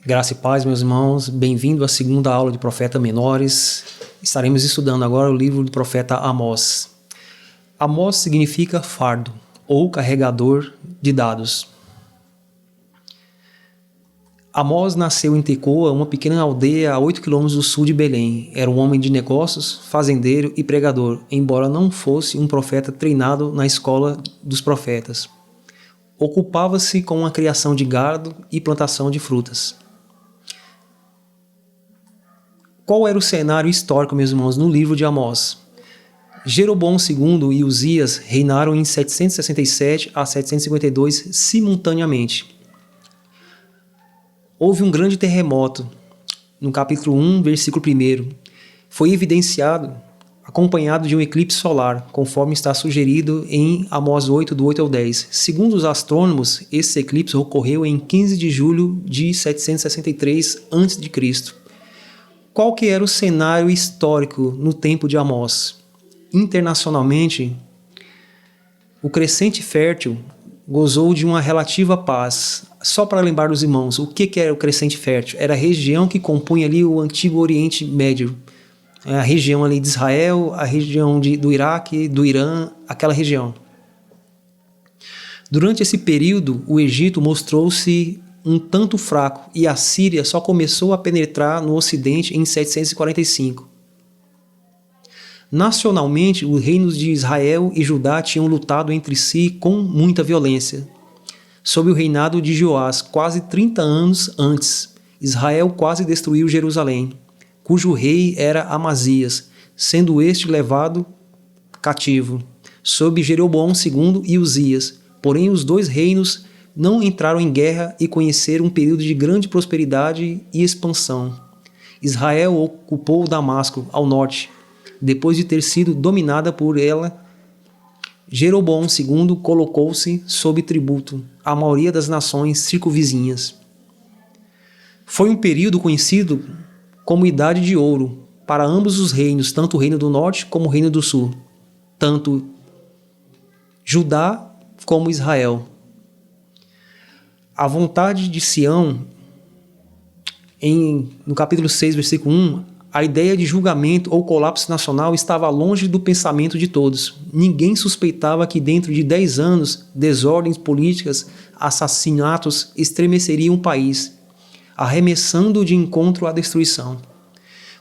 Graça e paz, meus irmãos. Bem-vindo à segunda aula de Profeta Menores. Estaremos estudando agora o livro do profeta Amós. Amós significa fardo ou carregador de dados. Amós nasceu em Tecoa, uma pequena aldeia a 8 quilômetros do sul de Belém. Era um homem de negócios, fazendeiro e pregador, embora não fosse um profeta treinado na escola dos profetas. Ocupava-se com a criação de gado e plantação de frutas. Qual era o cenário histórico, meus irmãos, no livro de Amós? Jeroboão II e Uzias reinaram em 767 a 752 simultaneamente. Houve um grande terremoto, no capítulo 1, versículo 1. Foi evidenciado, acompanhado de um eclipse solar, conforme está sugerido em Amós 8, do 8 ao 10. Segundo os astrônomos, esse eclipse ocorreu em 15 de julho de 763 a.C. Qual que era o cenário histórico no tempo de Amós? Internacionalmente, o crescente fértil gozou de uma relativa paz. Só para lembrar os irmãos, o que era o crescente fértil? Era a região que compunha ali o antigo Oriente Médio. A região ali de Israel, a região do Iraque, do Irã, aquela região. Durante esse período, o Egito mostrou-se um tanto fraco e a Síria só começou a penetrar no Ocidente em 745. Nacionalmente, os reinos de Israel e Judá tinham lutado entre si com muita violência. Sob o reinado de Joás, quase 30 anos antes, Israel quase destruiu Jerusalém, cujo rei era Amazias, sendo este levado cativo, sob Jeroboão II e Uzias. Porém, os dois reinos não entraram em guerra e conheceram um período de grande prosperidade e expansão. Israel ocupou Damasco, ao norte. Depois de ter sido dominada por ela, Jeroboão II colocou-se sob tributo à maioria das nações circunvizinhas. Foi um período conhecido como Idade de Ouro para ambos os reinos, tanto o Reino do Norte como o Reino do Sul, tanto Judá como Israel. A vontade de Sião, no capítulo 6, versículo 1, a ideia de julgamento ou colapso nacional estava longe do pensamento de todos. Ninguém suspeitava que dentro de 10 anos, desordens políticas, assassinatos estremeceriam o país, arremessando de encontro à destruição.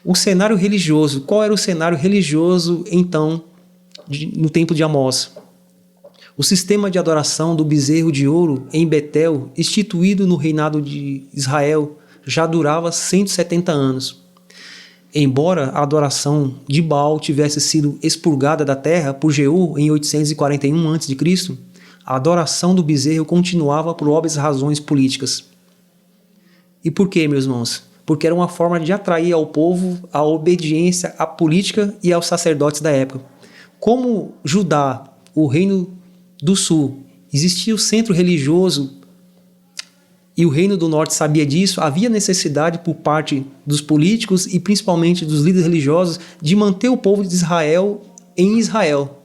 O cenário religioso. Qual era o cenário religioso, então, no tempo de Amós? O sistema de adoração do bezerro de ouro em Betel, instituído no reinado de Israel, já durava 170 anos. Embora a adoração de Baal tivesse sido expurgada da terra por Jeú em 841 a.C., a adoração do bezerro continuava por óbvias razões políticas. E por quê, meus irmãos? Porque era uma forma de atrair ao povo a obediência à política e aos sacerdotes da época. Como Judá, o reino do sul, existia o centro religioso e o reino do norte sabia disso, havia necessidade por parte dos políticos e principalmente dos líderes religiosos de manter o povo de Israel em Israel.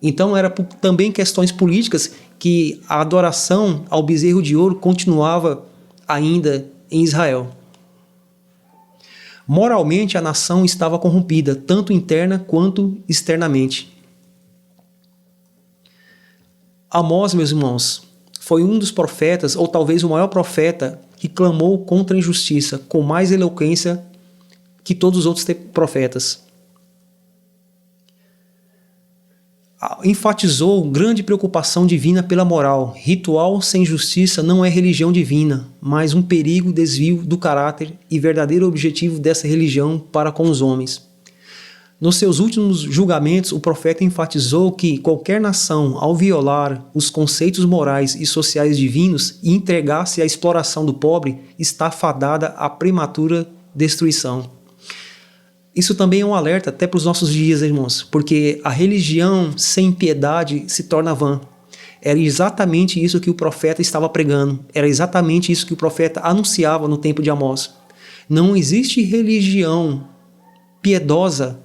Então era por também questões políticas que a adoração ao bezerro de ouro continuava ainda em Israel. Moralmente a nação estava corrompida, tanto interna quanto externamente. Amós, meus irmãos, foi um dos profetas, ou talvez o maior profeta, que clamou contra a injustiça com mais eloquência que todos os outros profetas. Enfatizou grande preocupação divina pela moral. Ritual sem justiça não é religião divina, mas um perigo desvio do caráter e verdadeiro objetivo dessa religião para com os homens. Nos seus últimos julgamentos, o profeta enfatizou que qualquer nação, ao violar os conceitos morais e sociais divinos e entregar-se à exploração do pobre, está fadada à prematura destruição. Isso também é um alerta até para os nossos dias, irmãos, porque a religião sem piedade se torna vã. Era exatamente isso que o profeta estava pregando, era exatamente isso que o profeta anunciava no tempo de Amós. Não existe religião piedosa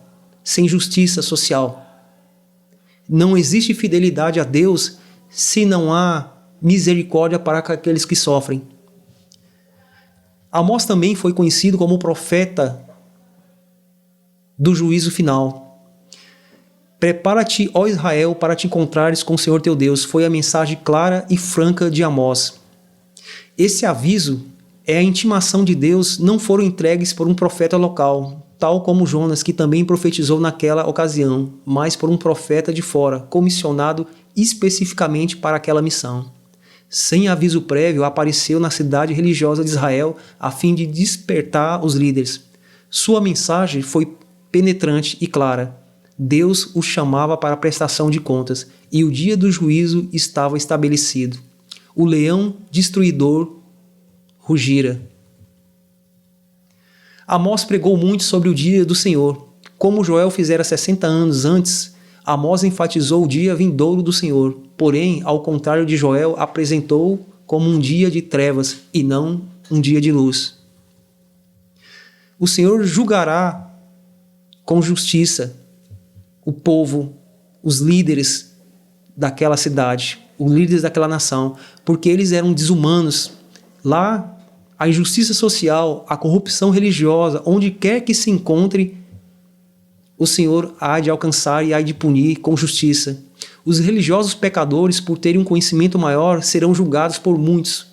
sem justiça social. Não existe fidelidade a Deus se não há misericórdia para aqueles que sofrem. Amós também foi conhecido como o profeta do juízo final. Prepara-te, ó Israel, para te encontrares com o Senhor teu Deus, foi a mensagem clara e franca de Amós. Esse aviso é a intimação de Deus, não foram entregues por um profeta local, tal como Jonas, que também profetizou naquela ocasião, mas por um profeta de fora, comissionado especificamente para aquela missão. Sem aviso prévio, apareceu na cidade religiosa de Israel a fim de despertar os líderes. Sua mensagem foi penetrante e clara. Deus o chamava para a prestação de contas, e o dia do juízo estava estabelecido. O leão destruidor rugira. Amós pregou muito sobre o dia do Senhor. Como Joel fizera 60 anos antes, Amós enfatizou o dia vindouro do Senhor. Porém, ao contrário de Joel, apresentou como um dia de trevas e não um dia de luz. O Senhor julgará com justiça o povo, os líderes daquela cidade, os líderes daquela nação, porque eles eram desumanos. Lá, a injustiça social, a corrupção religiosa, onde quer que se encontre, o Senhor há de alcançar e há de punir com justiça. Os religiosos pecadores, por terem um conhecimento maior, serão julgados por muitos,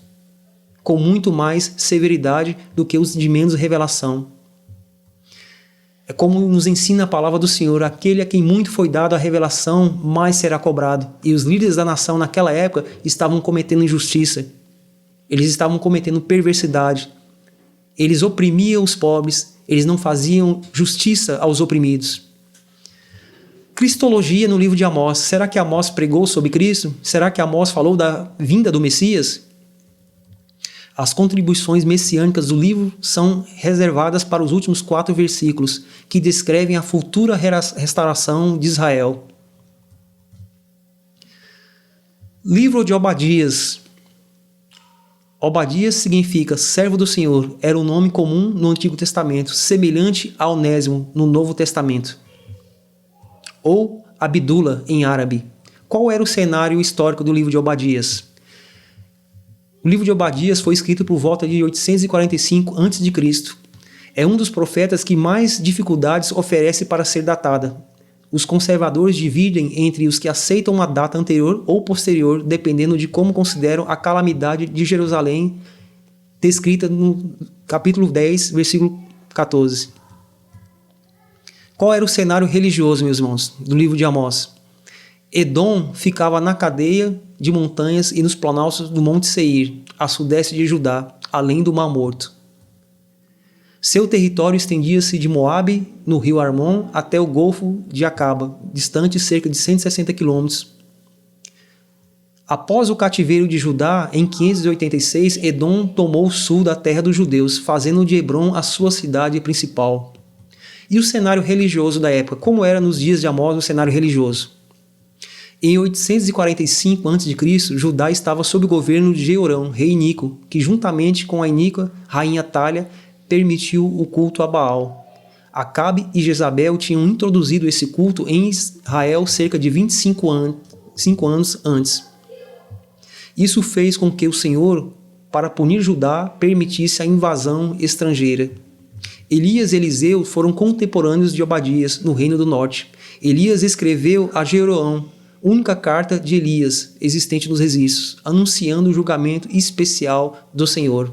com muito mais severidade do que os de menos revelação. É como nos ensina a palavra do Senhor: aquele a quem muito foi dado a revelação, mais será cobrado. E os líderes da nação naquela época estavam cometendo injustiça. Eles estavam cometendo perversidade. Eles oprimiam os pobres. Eles não faziam justiça aos oprimidos. Cristologia no livro de Amós. Será que Amós pregou sobre Cristo? Será que Amós falou da vinda do Messias? As contribuições messiânicas do livro são reservadas para os últimos 4 versículos, que descrevem a futura restauração de Israel. Livro de Obadias. Obadias significa servo do Senhor. Era um nome comum no Antigo Testamento, semelhante a Onésimo no Novo Testamento. Ou Abdula em árabe. Qual era o cenário histórico do livro de Obadias? O livro de Obadias foi escrito por volta de 845 a.C. É um dos profetas que mais dificuldades oferece para ser datada. Os conservadores dividem entre os que aceitam uma data anterior ou posterior, dependendo de como consideram a calamidade de Jerusalém, descrita no capítulo 10, versículo 14. Qual era o cenário religioso, meus irmãos, do livro de Amós? Edom ficava na cadeia de montanhas e nos planaltos do Monte Seir, a sudeste de Judá, além do Mar Morto. Seu território estendia-se de Moabe, no rio Armon, até o Golfo de Acaba, distante cerca de 160 quilômetros. Após o cativeiro de Judá, em 586, Edom tomou o sul da terra dos judeus, fazendo de Hebrom a sua cidade principal. E o cenário religioso da época? Como era nos dias de Amós o cenário religioso? Em 845 a.C., Judá estava sob o governo de Jeorão, rei Inico, que juntamente com a iníqua rainha Atália permitiu o culto a Baal. Acabe e Jezabel tinham introduzido esse culto em Israel cerca de 25 anos antes. Isso fez com que o Senhor, para punir Judá, permitisse a invasão estrangeira. Elias e Eliseu foram contemporâneos de Obadias, no Reino do Norte. Elias escreveu a Jeroão, única carta de Elias existente nos registros, anunciando o julgamento especial do Senhor.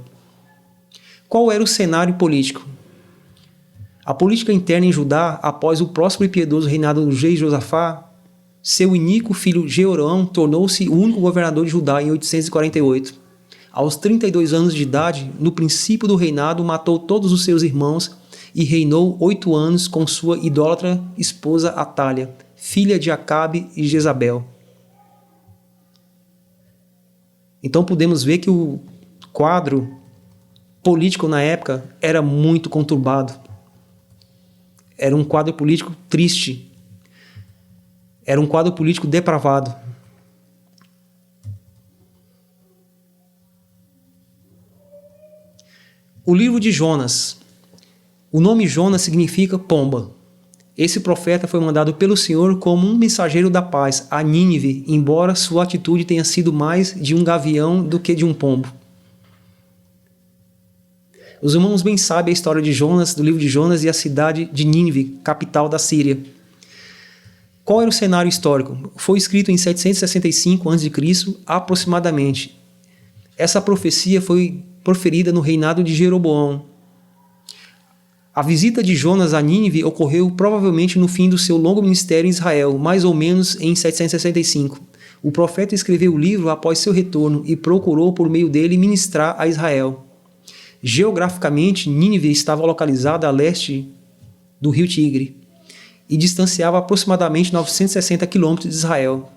Qual era o cenário político? A política interna em Judá, após o próspero e piedoso reinado do rei Josafá, seu iníquo filho Jeorão tornou-se o único governador de Judá em 848. Aos 32 anos de idade, no princípio do reinado, matou todos os seus irmãos e reinou 8 anos com sua idólatra esposa Atália, filha de Acabe e Jezabel. Então podemos ver que o quadro político na época era muito conturbado. Era um quadro político triste. Era um quadro político depravado. O livro de Jonas. O nome Jonas significa pomba. Esse profeta foi mandado pelo Senhor como um mensageiro da paz a Nínive, embora sua atitude tenha sido mais de um gavião do que de um pombo. Os irmãos bem sabem a história de Jonas, do livro de Jonas e a cidade de Nínive, capital da Síria. Qual era o cenário histórico? Foi escrito em 765 a.C., aproximadamente. Essa profecia foi proferida no reinado de Jeroboão. A visita de Jonas a Nínive ocorreu provavelmente no fim do seu longo ministério em Israel, mais ou menos em 765. O profeta escreveu o livro após seu retorno e procurou por meio dele ministrar a Israel. Geograficamente, Nínive estava localizada a leste do rio Tigre e distanciava aproximadamente 960 quilômetros de Israel.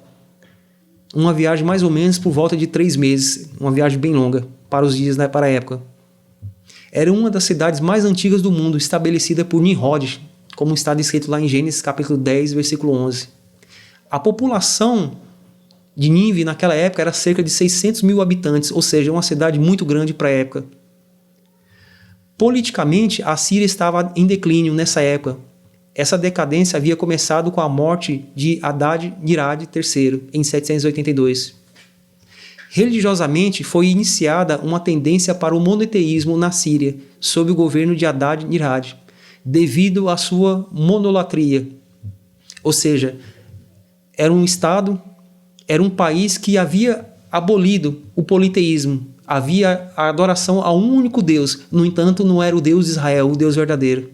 Uma viagem mais ou menos por volta de 3 meses, uma viagem bem longa para os dias, para a época. Era uma das cidades mais antigas do mundo, estabelecida por Nimrod, como está descrito lá em Gênesis capítulo 10, versículo 11. A população de Nínive naquela época era cerca de 600 mil habitantes, ou seja, uma cidade muito grande para a época. Politicamente, a Síria estava em declínio nessa época. Essa decadência havia começado com a morte de Hadad-Nirad III, em 782. Religiosamente, foi iniciada uma tendência para o monoteísmo na Síria, sob o governo de Hadad-Nirad, devido à sua monolatria. Ou seja, era um país que havia abolido o politeísmo, havia a adoração a um único Deus, no entanto, não era o Deus de Israel, o Deus verdadeiro.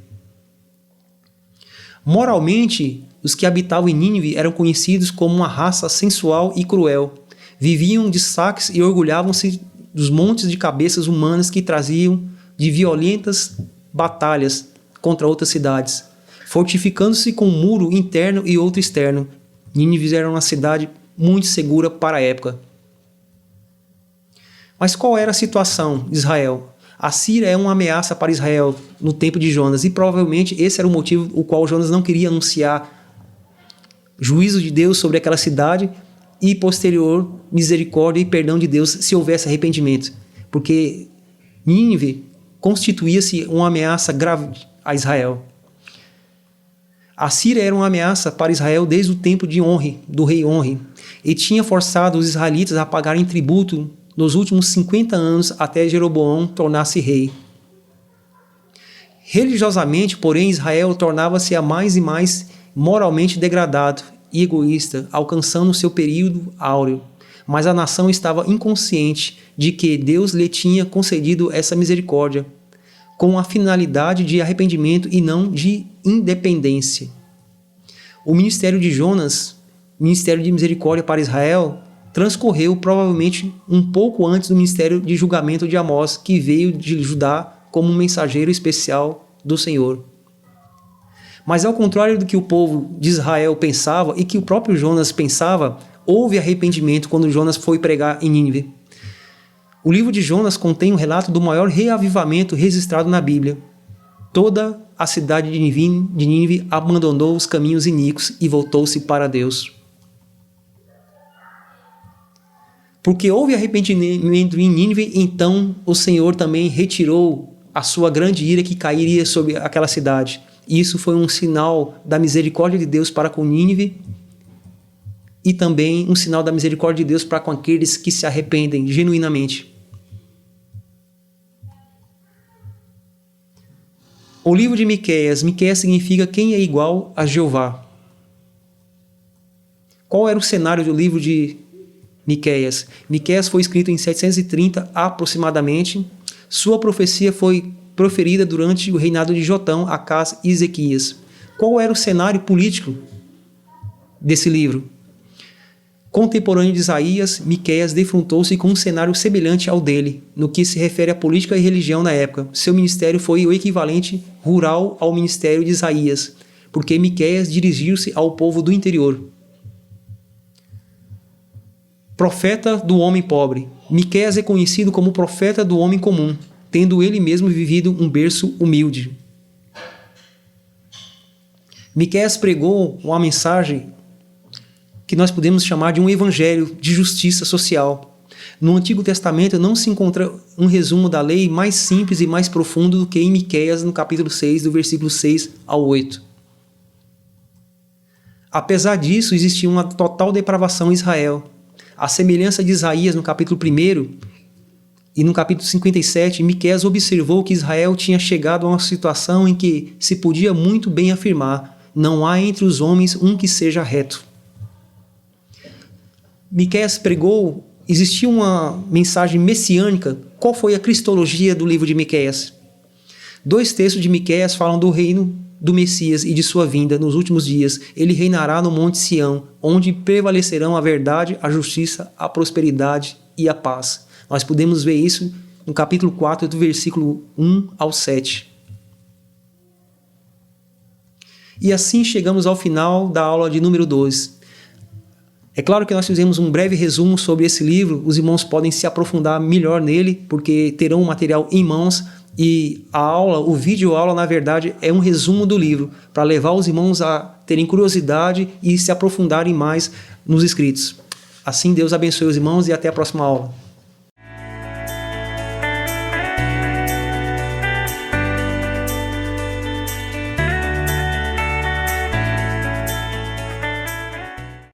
Moralmente, os que habitavam em Nínive eram conhecidos como uma raça sensual e cruel. Viviam de saques e orgulhavam-se dos montes de cabeças humanas que traziam de violentas batalhas contra outras cidades, fortificando-se com um muro interno e outro externo. Nínive era uma cidade muito segura para a época. Mas qual era a situação de Israel? A Síria é uma ameaça para Israel no tempo de Jonas, e provavelmente esse era o motivo o qual Jonas não queria anunciar juízo de Deus sobre aquela cidade e posterior misericórdia e perdão de Deus se houvesse arrependimento, porque Nínive constituía-se uma ameaça grave a Israel. A Síria era uma ameaça para Israel desde o tempo de Onri, do rei Onri, e tinha forçado os israelitas a pagarem tributo nos últimos 50 anos até Jeroboão tornar-se rei. Religiosamente, porém, Israel tornava-se a mais e mais moralmente degradado e egoísta, alcançando seu período áureo. Mas a nação estava inconsciente de que Deus lhe tinha concedido essa misericórdia, com a finalidade de arrependimento e não de independência. O ministério de Jonas, ministério de misericórdia para Israel, transcorreu provavelmente um pouco antes do ministério de julgamento de Amós, que veio de Judá como um mensageiro especial do Senhor. Mas ao contrário do que o povo de Israel pensava e que o próprio Jonas pensava, houve arrependimento quando Jonas foi pregar em Nínive. O livro de Jonas contém um relato do maior reavivamento registrado na Bíblia. Toda a cidade de Nínive abandonou os caminhos iníquos e voltou-se para Deus. Porque houve arrependimento em Nínive, então o Senhor também retirou a sua grande ira que cairia sobre aquela cidade. Isso foi um sinal da misericórdia de Deus para com Nínive e também um sinal da misericórdia de Deus para com aqueles que se arrependem genuinamente. O livro de Miqueias. Miqueias significa quem é igual a Jeová. Qual era o cenário do livro de Miqueias? Miqueias foi escrito em 730 aproximadamente. Sua profecia foi proferida durante o reinado de Jotão, Acás e Ezequias. Qual era o cenário político desse livro? Contemporâneo de Isaías, Miqueias defrontou-se com um cenário semelhante ao dele, no que se refere à política e religião na época. Seu ministério foi o equivalente rural ao ministério de Isaías, porque Miqueias dirigiu-se ao povo do interior. Profeta do homem pobre. Miqueias é conhecido como profeta do homem comum, tendo ele mesmo vivido um berço humilde. Miqueias pregou uma mensagem que nós podemos chamar de um evangelho de justiça social. No Antigo Testamento não se encontra um resumo da lei mais simples e mais profundo do que em Miqueias, no capítulo 6, do versículo 6 ao 8. Apesar disso, existia uma total depravação em Israel. A semelhança de Isaías no capítulo 1, E no capítulo 57, Miqueias observou que Israel tinha chegado a uma situação em que se podia muito bem afirmar: não há entre os homens um que seja reto. Miqueias pregou, existia uma mensagem messiânica. Qual foi a cristologia do livro de Miqueias? 2 textos de Miqueias falam do reino do Messias e de sua vinda nos últimos dias. Ele reinará no Monte Sião, onde prevalecerão a verdade, a justiça, a prosperidade e a paz. Nós podemos ver isso no capítulo 4, do versículo 1 ao 7. E assim chegamos ao final da aula de número 12. É claro que nós fizemos um breve resumo sobre esse livro. Os irmãos podem se aprofundar melhor nele, porque terão o material em mãos. E a aula, o vídeo aula, na verdade, é um resumo do livro, para levar os irmãos a terem curiosidade e se aprofundarem mais nos escritos. Assim, Deus abençoe os irmãos e até a próxima aula.